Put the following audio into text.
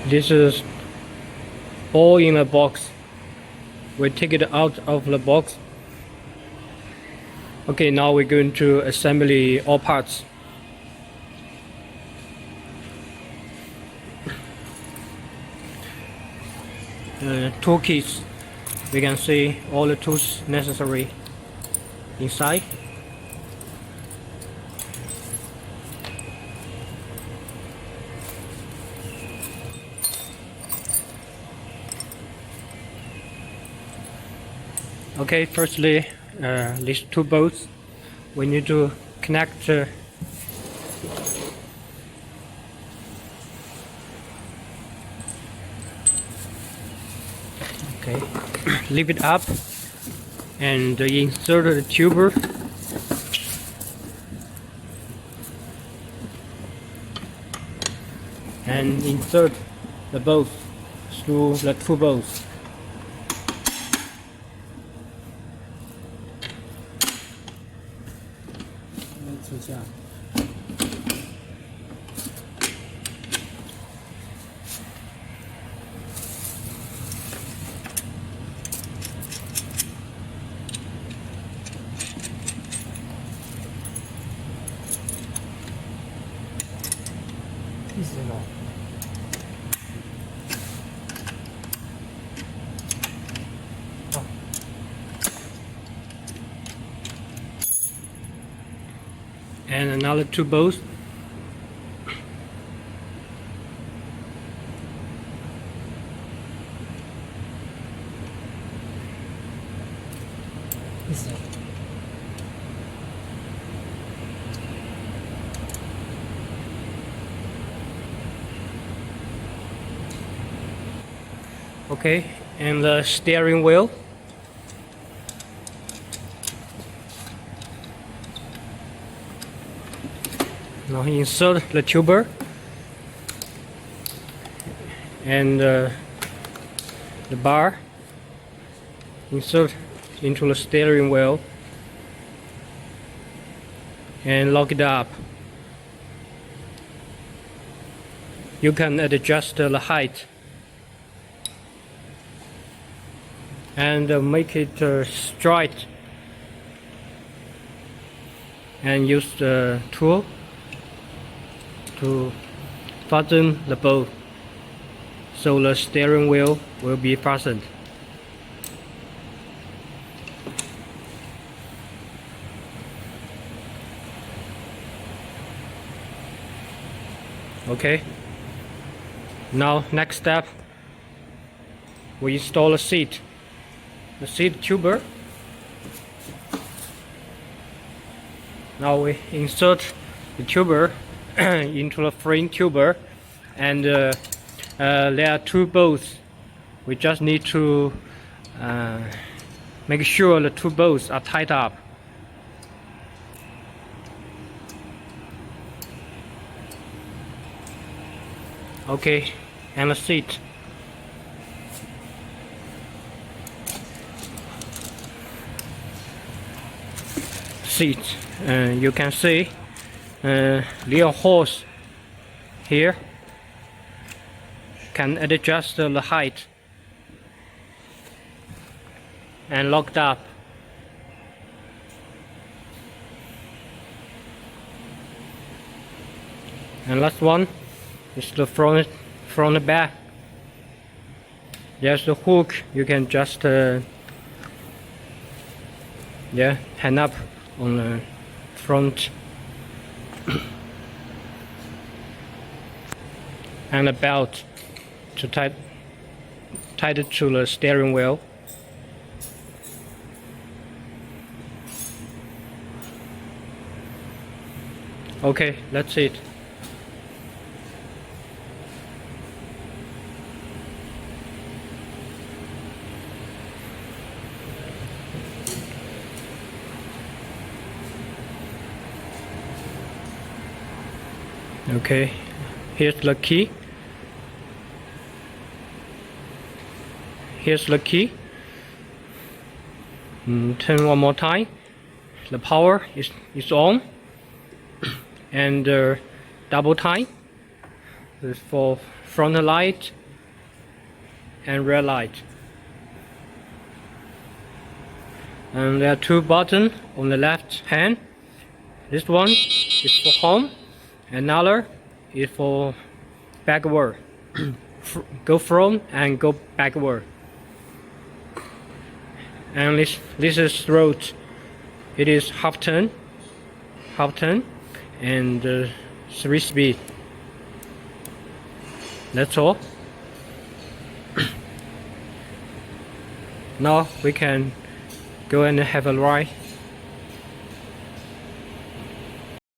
This is all in a box. We take it out of the box. Okay, now we're going to assembly all parts. Toolkits. We can see all the tools necessary inside. Okay, firstly, these two bolts we need to connect. Okay, lift it up and insert the tuber. And insert the bolts through the two bolts. And another two bolts. Okay, and the steering wheel. Now insert the tuber and the bar. Insert into the steering wheel and lock it up. You can adjust the height and make it straight, and use the tool to fasten the bolt so the steering wheel will be fastened. Okay, now next step, we install the seat tuber. Now we insert the tuber into the frame tuber, and there are two bolts. We just need to make sure the two bolts are tied up. Okay, and the seat. You can see little holes here can adjust the height and locked up. And last one is the front back. There's the hook. You can just hang up on the front. And a belt to tie it to the steering wheel. Okay, that's it. Okay, here's the key. Here's the key. Turn one more time. The power is on. And double time. is for front light and rear light. And there are two buttons on the left hand. This one is for home, another is for backward. Go front and go backward. And this is road. It is half turn, and 3 speed. That's all. Now we can go and have a ride.